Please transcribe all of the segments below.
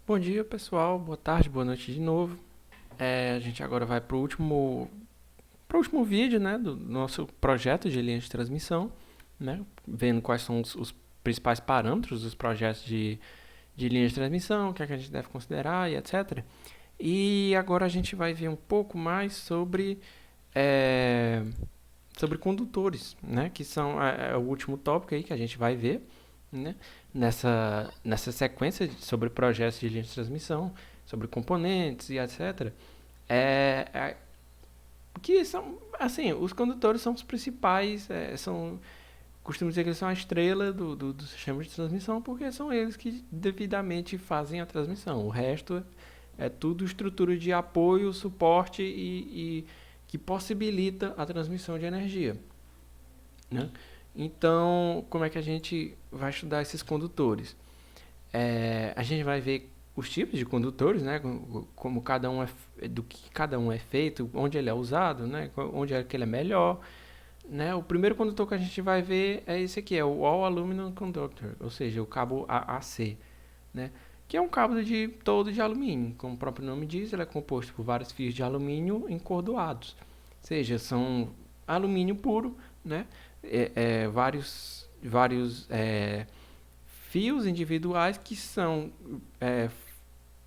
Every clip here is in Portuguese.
Bom dia, pessoal. Boa tarde, boa noite de novo. A gente agora vai para o último vídeo, né, do nosso projeto de linha de transmissão, né, vendo quais são os principais parâmetros dos projetos de linha de transmissão, o que é que a gente deve considerar e etc. E agora a gente vai ver um pouco mais é, sobre condutores, né, que são o último tópico aí que a gente vai ver, né, nessa sequência sobre projetos de linha de transmissão, sobre componentes e etc. É, é, que são, assim, os condutores são os principais, costumo dizer que eles são a estrela do sistema de transmissão, porque são eles que devidamente fazem a transmissão. O resto é tudo estrutura de apoio, suporte e que possibilita a transmissão de energia, né? Então, como é que a gente vai estudar esses condutores? A gente vai ver os tipos de condutores, né? Como cada um do que cada um é feito, onde ele é usado, né? Onde é que ele é melhor, né? O primeiro condutor que a gente vai ver é esse aqui, é o All Aluminum Conductor, ou seja, o cabo AAC, né? Que é um cabo todo de alumínio. Como o próprio nome diz, ele é composto por vários fios de alumínio encordoados. Ou seja, são alumínio puro, né? Vários fios individuais que são é,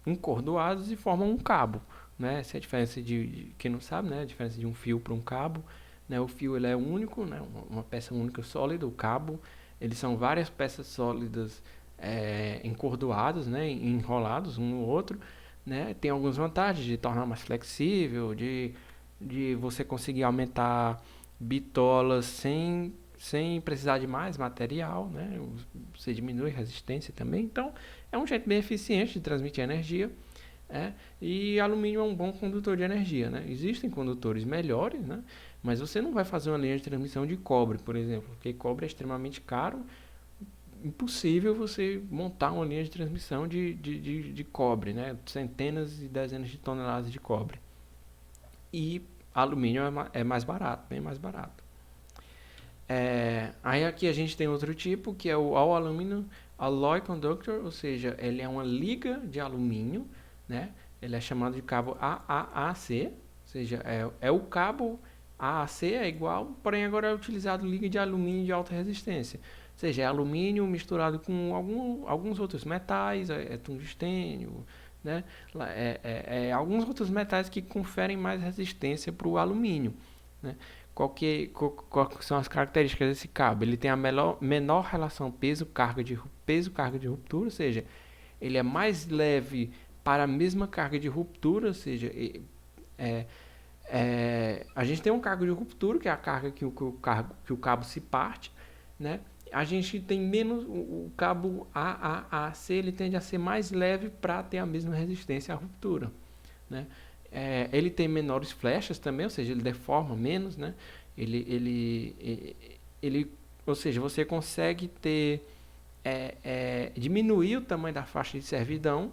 encordoados e formam um cabo, né? Essa é a diferença de quem não sabe, né? A diferença de um fio para um cabo, né? O fio ele é único, né? Uma peça única sólida. O cabo eles são várias peças sólidas encordoadas, né? Enrolados um no outro, né? Tem algumas vantagens de tornar mais flexível, de você conseguir aumentar bitolas sem precisar de mais material, né? Você diminui a resistência também. Então, é um jeito bem eficiente de transmitir energia. É, e alumínio é um bom condutor de energia, né? Existem condutores melhores, né? Mas você não vai fazer uma linha de transmissão de cobre, por exemplo, porque cobre é extremamente caro, impossível você montar uma linha de transmissão de cobre, né? Centenas e dezenas de toneladas de cobre. E alumínio é mais barato, bem mais barato. Aí aqui a gente tem outro tipo, que é o All Aluminum Alloy Conductor, ou seja, ele é uma liga de alumínio, né? Ele é chamado de cabo AAAC, ou seja, é o cabo AAC é igual, porém agora é utilizado liga de alumínio de alta resistência. Ou seja, é alumínio misturado com alguns outros metais, tungstênio, né? Alguns outros metais que conferem mais resistência para o alumínio, né? Qual são as características desse cabo? Ele tem a menor relação peso-carga de ruptura, ou seja, ele é mais leve para a mesma carga de ruptura, ou seja, é, a gente tem um carga de ruptura, que é a carga que o cabo se parte, né? A gente tem menos, o cabo AAAC, ele tende a ser mais leve para ter a mesma resistência à ruptura, né? Ele tem menores flechas também, ou seja, ele deforma menos, né? Ele, ou seja, você consegue diminuir o tamanho da faixa de servidão,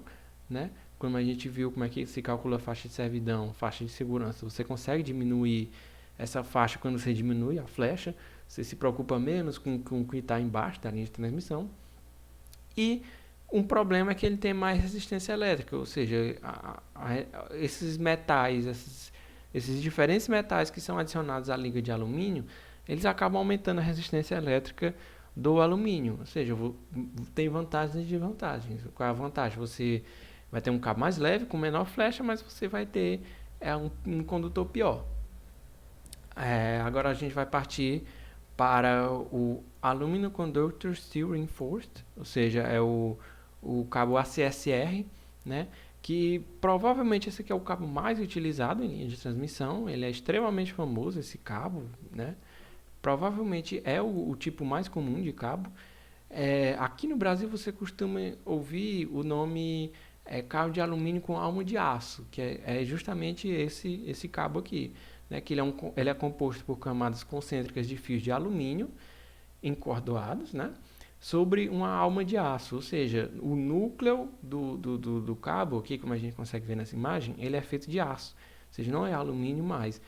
né? Como a gente viu como é que se calcula a faixa de servidão, faixa de segurança, você consegue diminuir essa faixa quando você diminui a flecha, você se preocupa menos com o que está embaixo da linha de transmissão. E um problema é que ele tem mais resistência elétrica, ou seja, esses metais, esses diferentes metais que são adicionados à liga de alumínio, eles acabam aumentando a resistência elétrica do alumínio. Ou seja, tem vantagens e desvantagens. Qual é a vantagem? Você vai ter um cabo mais leve, com menor flecha, mas você vai ter um condutor pior. Agora a gente vai partir para o Aluminum Conductor Steel Reinforced, ou seja, é o cabo ACSR, né? Que provavelmente esse aqui é o cabo mais utilizado em linha de transmissão. Ele é extremamente famoso, esse cabo, né? Provavelmente é o tipo mais comum de cabo. Aqui no Brasil você costuma ouvir o nome cabo de alumínio com alma de aço, que é justamente esse cabo aqui, né? Que ele é composto por camadas concêntricas de fios de alumínio encordoados, né? Sobre uma alma de aço, ou seja, o núcleo do cabo, aqui como a gente consegue ver nessa imagem, ele é feito de aço, ou seja, não é alumínio mais.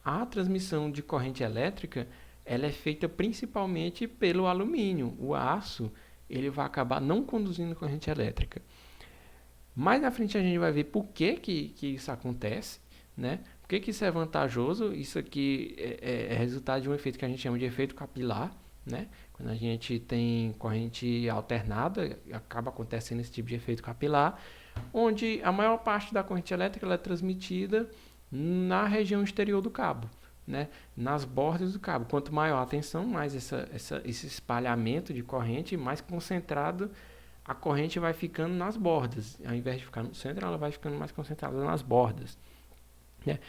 A transmissão de corrente elétrica ela é feita principalmente pelo alumínio. O aço ele vai acabar não conduzindo corrente elétrica. Mais na frente a gente vai ver por que isso acontece, né? Por que isso é vantajoso? Isso aqui é resultado de um efeito que a gente chama de efeito capilar, né? Quando a gente tem corrente alternada, acaba acontecendo esse tipo de efeito capilar, onde a maior parte da corrente elétrica ela é transmitida na região exterior do cabo, né? Nas bordas do cabo. Quanto maior a tensão, mais esse espalhamento de corrente, mais concentrado a corrente vai ficando nas bordas. Ao invés de ficar no centro, ela vai ficando mais concentrada nas bordas, né?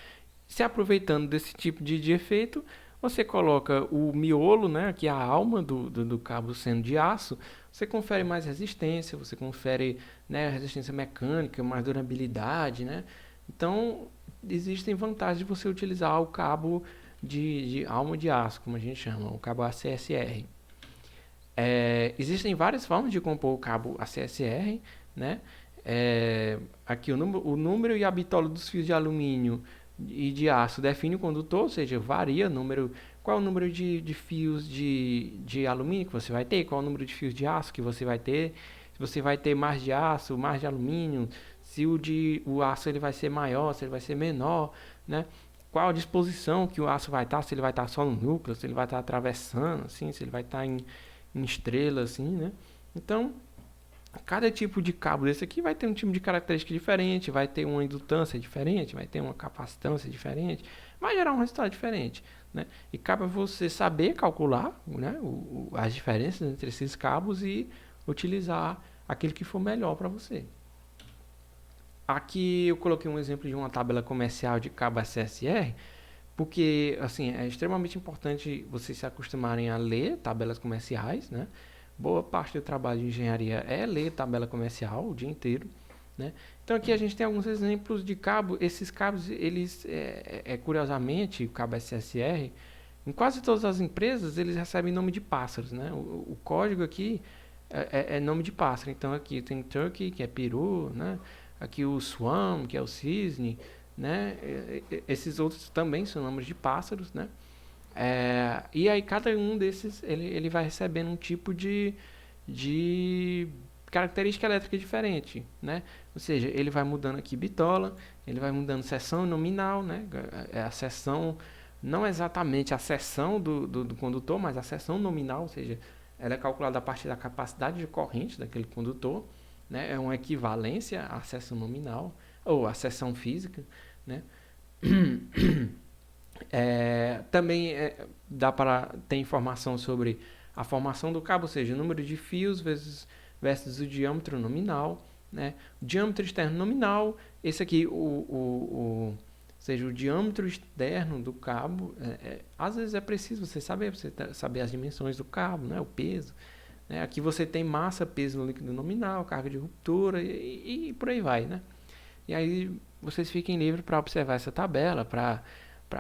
Se aproveitando desse tipo de efeito, você coloca o miolo, né, que é a alma do cabo sendo de aço, você confere mais resistência, você confere, né, resistência mecânica, mais durabilidade, né? Então, existem vantagens de você utilizar o cabo de alma de aço, como a gente chama, o cabo ACSR. Existem várias formas de compor o cabo ACSR, né? Aqui o número e a bitola dos fios de alumínio e de aço define o condutor, ou seja, varia qual é o número de fios de alumínio que você vai ter, qual é o número de fios de aço que você vai ter, se você vai ter mais de aço, mais de alumínio, se o aço ele vai ser maior, se ele vai ser menor, né? Qual a disposição que o aço vai estar, se ele vai estar só no núcleo, se ele vai estar atravessando, assim, se ele vai estar em estrela, assim, né? Então, cada tipo de cabo desse aqui vai ter um tipo de característica diferente, vai ter uma indutância diferente, vai ter uma capacitância diferente, vai gerar um resultado diferente, né? E cabe a você saber calcular, né, as diferenças entre esses cabos e utilizar aquele que for melhor para você. Aqui eu coloquei um exemplo de uma tabela comercial de cabo ACSR, porque assim, é extremamente importante vocês se acostumarem a ler tabelas comerciais, né? Boa parte do trabalho de engenharia é ler tabela comercial o dia inteiro, né? Então aqui a gente tem alguns exemplos de cabo. Esses cabos, eles, curiosamente, o cabo SSR, em quase todas as empresas, eles recebem nome de pássaros, né? O código aqui é nome de pássaro. Então aqui tem turkey, que é peru, né? Aqui o swan, que é o cisne, né? Esses outros também são nomes de pássaros, né? E aí cada um desses ele vai recebendo um tipo de característica elétrica diferente, né? Ou seja, ele vai mudando aqui bitola, ele vai mudando seção nominal, né? A seção, não exatamente a seção do condutor, mas a seção nominal, ou seja, ela é calculada a partir da capacidade de corrente daquele condutor, né? É uma equivalência à seção nominal, ou à seção física, né? Também dá para ter informação sobre a formação do cabo, ou seja, o número de fios versus o diâmetro nominal, né? O diâmetro externo nominal, esse aqui, ou seja, o diâmetro externo do cabo, às vezes é preciso você saber as dimensões do cabo, né? O peso. Né? Aqui você tem massa, peso no líquido nominal, carga de ruptura e por aí vai, né? E aí vocês fiquem livres para observar essa tabela, para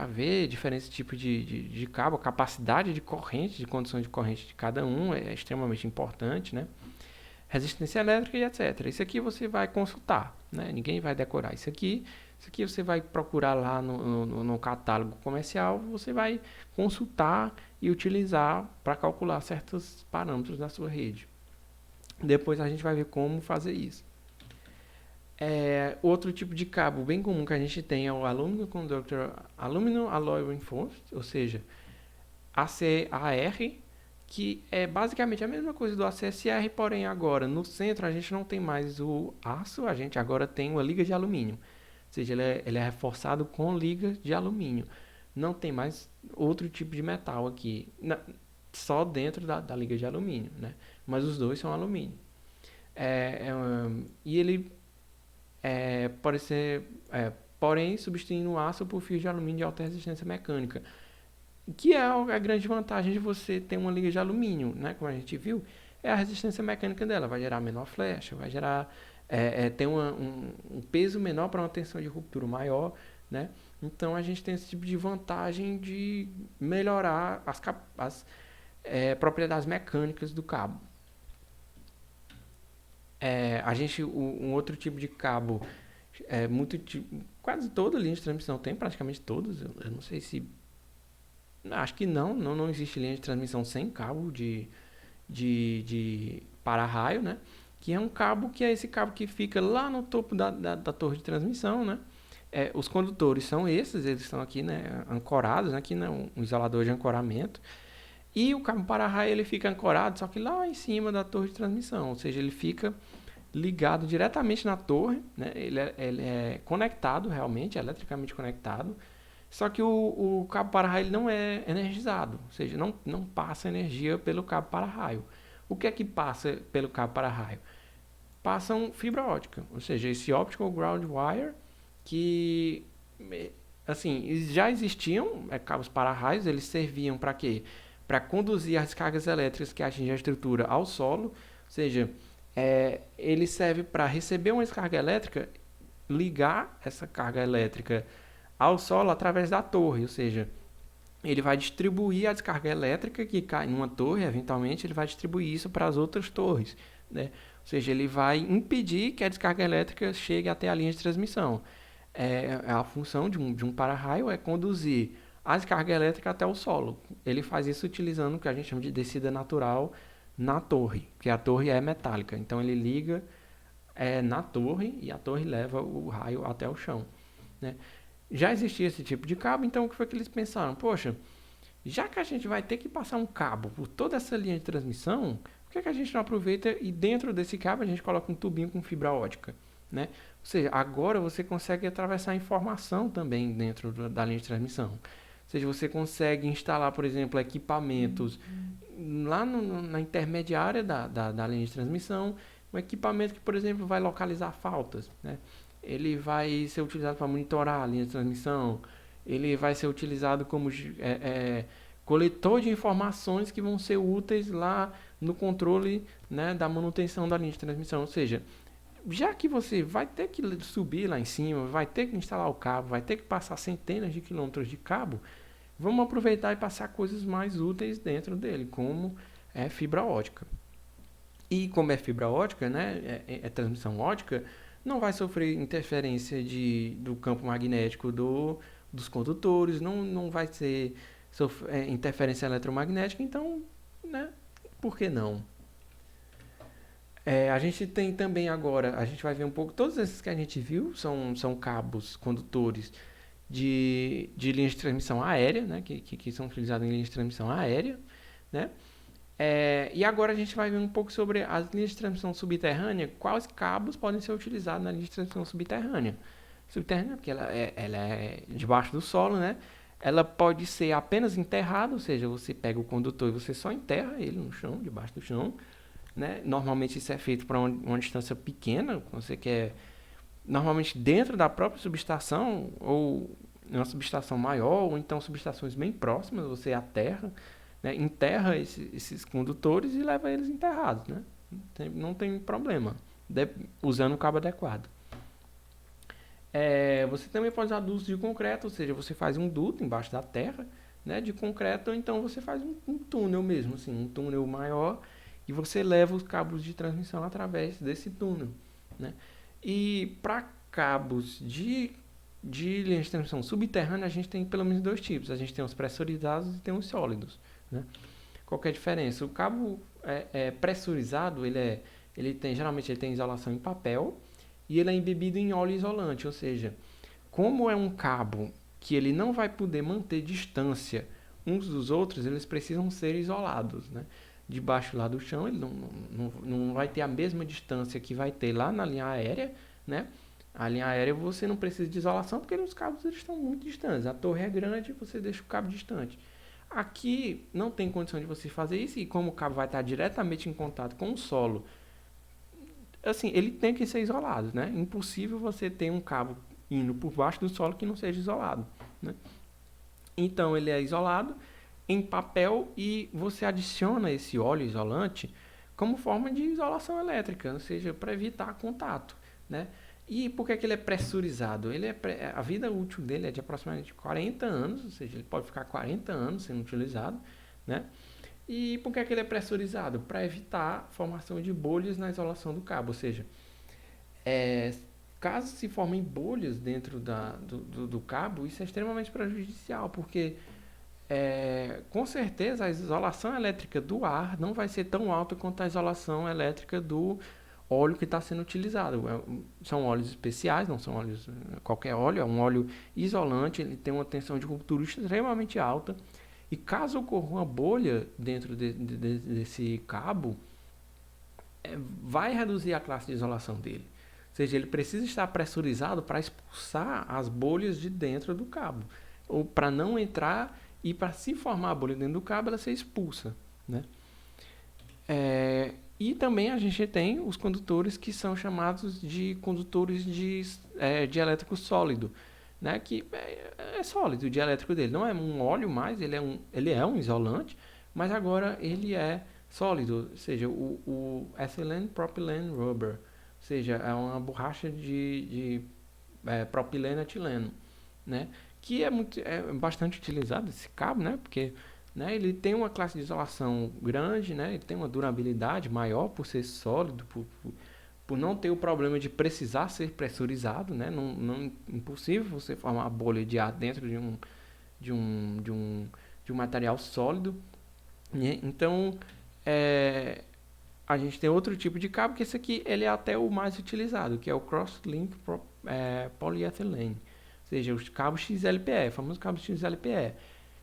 ver diferentes tipos de cabo, a capacidade de corrente, de condução de corrente de cada um é extremamente importante, né? Resistência elétrica e etc. Isso aqui você vai consultar, né? Ninguém vai decorar isso aqui você vai procurar lá no catálogo comercial, você vai consultar e utilizar para calcular certos parâmetros da sua rede. Depois a gente vai ver como fazer isso. Outro tipo de cabo bem comum que a gente tem é o Aluminum Conductor Aluminum Alloy Reinforced, ou seja, ACAR, que é basicamente a mesma coisa do ACSR, porém agora no centro a gente não tem mais o aço, a gente agora tem uma liga de alumínio, ou seja, ele é reforçado com liga de alumínio. Não tem mais outro tipo de metal aqui, só dentro da liga de alumínio, né? Mas os dois são alumínio. E ele pode ser, porém, substituindo o aço por fios de alumínio de alta resistência mecânica, que é a grande vantagem de você ter uma liga de alumínio, né? Como a gente viu, é a resistência mecânica dela, vai gerar menor flecha, vai gerar ter um peso menor para uma tensão de ruptura maior, né? Então a gente tem esse tipo de vantagem de melhorar as propriedades mecânicas do cabo. Um outro tipo de cabo quase toda linha de transmissão tem, praticamente todas. Eu não sei se, acho que não existe linha de transmissão sem cabo de para-raio, né? que é um cabo que é esse cabo que fica lá no topo da torre de transmissão, né? Os condutores são esses, eles estão aqui, né, ancorados, aqui, né, um isolador de ancoramento. E o cabo para-raio ele fica ancorado, só que lá em cima da torre de transmissão, ou seja, ele fica ligado diretamente na torre, né? Ele é conectado realmente, eletricamente conectado, só que o cabo para-raio ele não é energizado, ou seja, não passa energia pelo cabo para-raio. O que é que passa pelo cabo para-raio? Passam fibra ótica, ou seja, esse optical ground wire que assim, já existiam cabos para-raios, eles serviam para quê? Para conduzir as cargas elétricas que atingem a estrutura ao solo, ou seja, ele serve para receber uma descarga elétrica, ligar essa carga elétrica ao solo através da torre, ou seja, ele vai distribuir a descarga elétrica que cai numa torre, eventualmente ele vai distribuir isso para as outras torres, né? Ou seja, ele vai impedir que a descarga elétrica chegue até a linha de transmissão. A função de um para-raio é conduzir a descarga elétrica até o solo. Ele faz isso utilizando o que a gente chama de descida natural na torre, porque a torre é metálica. Então ele liga na torre e a torre leva o raio até o chão, né? Já existia esse tipo de cabo, então o que foi que eles pensaram? Poxa, já que a gente vai ter que passar um cabo por toda essa linha de transmissão, por que a gente não aproveita e dentro desse cabo a gente coloca um tubinho com fibra ótica, né? Ou seja, agora você consegue atravessar informação também dentro da linha de transmissão. Ou seja, você consegue instalar, por exemplo, equipamentos lá na intermediária da linha de transmissão, um equipamento que, por exemplo, vai localizar faltas, né? Ele vai ser utilizado para monitorar a linha de transmissão, ele vai ser utilizado como coletor de informações que vão ser úteis lá no controle, né, da manutenção da linha de transmissão. Ou seja, já que você vai ter que subir lá em cima, vai ter que instalar o cabo, vai ter que passar centenas de quilômetros de cabo, vamos aproveitar e passar coisas mais úteis dentro dele, como fibra ótica. E como é fibra ótica, né, é transmissão ótica, não vai sofrer interferência do campo magnético dos condutores, não vai ter interferência eletromagnética, então, né, por que não? A gente tem também agora, a gente vai ver um pouco, todos esses que a gente viu são cabos condutores de linhas de transmissão aérea, né, que são utilizados em linhas de transmissão aérea, né? E agora a gente vai ver um pouco sobre as linhas de transmissão subterrânea, quais cabos podem ser utilizados na linha de transmissão subterrânea. Subterrânea, porque ela é debaixo do solo, né? Ela pode ser apenas enterrada, ou seja, você pega o condutor e você só enterra ele no chão, debaixo do chão, né? Normalmente isso é feito para uma distância pequena, você quer normalmente dentro da própria subestação ou uma subestação maior, ou então subestações bem próximas, você aterra, né? Enterra esses condutores e leva eles enterrados, né? Não tem problema, usando o cabo adequado. Você também pode usar dutos de concreto, ou seja, você faz um duto embaixo da terra, né, de concreto, ou então você faz um túnel mesmo, assim, um túnel maior, e você leva os cabos de transmissão através desse túnel, né? E para cabos de linha de transmissão subterrânea, a gente tem pelo menos dois tipos. A gente tem os pressurizados e tem os sólidos, né? Qual que é a diferença? O cabo pressurizado, geralmente ele tem isolação em papel e ele é embebido em óleo isolante, ou seja, como é um cabo que ele não vai poder manter distância uns dos outros, eles precisam ser isolados, né? Debaixo lá do chão, ele não vai ter a mesma distância que vai ter lá na linha aérea, né? A linha aérea você não precisa de isolação porque os cabos eles estão muito distantes. A torre é grande, você deixa o cabo distante. Aqui não tem condição de você fazer isso, e como o cabo vai estar diretamente em contato com o solo, assim, ele tem que ser isolado, né? Impossível você ter um cabo indo por baixo do solo que não seja isolado, né? Então ele é isolado em papel e você adiciona esse óleo isolante como forma de isolação elétrica, ou seja, para evitar contato, né? E por que ele é pressurizado? A vida útil dele é de aproximadamente 40 anos, ou seja, ele pode ficar 40 anos sendo utilizado, né? E por que ele é pressurizado? Para evitar a formação de bolhas na isolação do cabo, ou seja, caso se formem bolhas dentro do cabo, isso é extremamente prejudicial, porque com certeza a isolação elétrica do ar não vai ser tão alta quanto a isolação elétrica do óleo que está sendo utilizado. São óleos especiais, não são óleos qualquer óleo, é um óleo isolante, ele tem uma tensão de ruptura extremamente alta. E caso ocorra uma bolha dentro desse cabo, vai reduzir a classe de isolação dele. Ou seja, ele precisa estar pressurizado para expulsar as bolhas de dentro do cabo. Ou para não entrar e para se formar a bolha dentro do cabo, ela ser expulsa, né? E também a gente tem os condutores que são chamados de condutores de elétrico sólido, né? Que é sólido o dielétrico dele. Não é um óleo mais, ele é um isolante, mas agora ele é sólido, ou seja, o ethylene propylene rubber, ou seja, é uma borracha de propileno etileno, né? Que é bastante utilizado esse cabo, né? Porque, né, ele tem uma classe de isolação grande, né? Ele tem uma durabilidade maior por ser sólido, por não ter o problema de precisar ser pressurizado, né? Não impossível você formar uma bolha de ar dentro de um material sólido, né? Então, a gente tem outro tipo de cabo, que esse aqui ele é até o mais utilizado, que é o Crosslink Polyethylene, ou seja, os cabos XLPE, famoso cabo XLPE.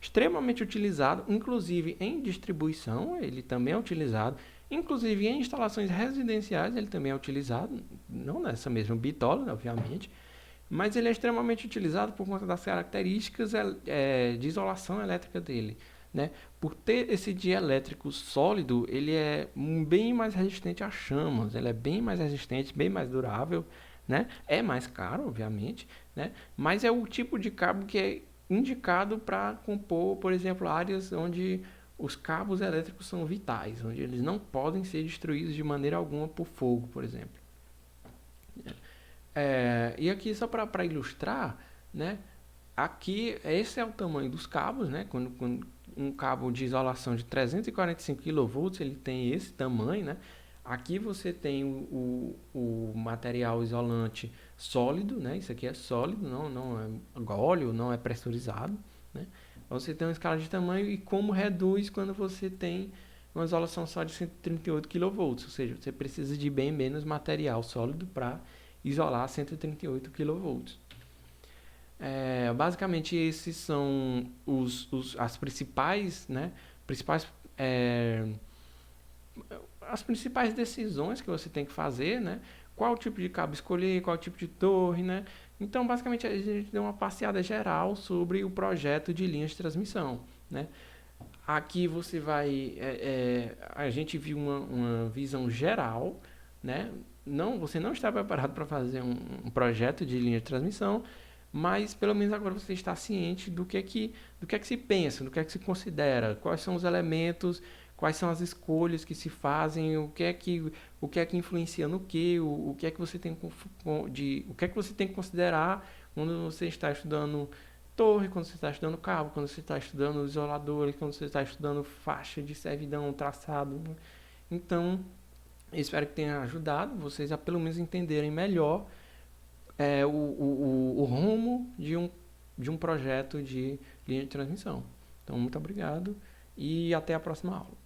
Extremamente utilizado, inclusive em distribuição, ele também é utilizado, inclusive em instalações residenciais, ele também é utilizado, não nessa mesma bitola, obviamente, mas ele é extremamente utilizado por conta das características de isolação elétrica dele, né? Por ter esse dielétrico sólido, ele é bem mais resistente a chamas, ele é bem mais resistente, bem mais durável, né? É mais caro, obviamente, né? Mas é o tipo de cabo que é indicado para compor, por exemplo, áreas onde os cabos elétricos são vitais, onde eles não podem ser destruídos de maneira alguma por fogo, por exemplo. E aqui só para ilustrar, né? Aqui esse é o tamanho dos cabos, né? Quando um cabo de isolação de 345 kV ele tem esse tamanho, né? Aqui você tem o material isolante sólido, né? Isso aqui é sólido, não é óleo, não é pressurizado, né? Você tem uma escala de tamanho e como reduz quando você tem uma isolação só de 138 kV, ou seja, você precisa de bem menos material sólido para isolar 138 kV. Basicamente esses são as principais, né? As principais decisões que você tem que fazer, né? Qual tipo de cabo escolher, qual tipo de torre, né? Então, basicamente, a gente deu uma passeada geral sobre o projeto de linhas de transmissão, né? Aqui você vai... a gente viu uma visão geral, né? Você não está preparado para fazer um projeto de linha de transmissão, mas pelo menos agora você está ciente do que é que se pensa, do que é que se considera, quais são os elementos, quais são as escolhas que se fazem, o que é que influencia no que, o que é que você tem o que é que você tem que considerar quando você está estudando torre, quando você está estudando cabo, quando você está estudando isoladores, quando você está estudando faixa de servidão, traçado. Então, espero que tenha ajudado vocês a pelo menos entenderem melhor o rumo de um projeto de linha de transmissão. Então, muito obrigado e até a próxima aula.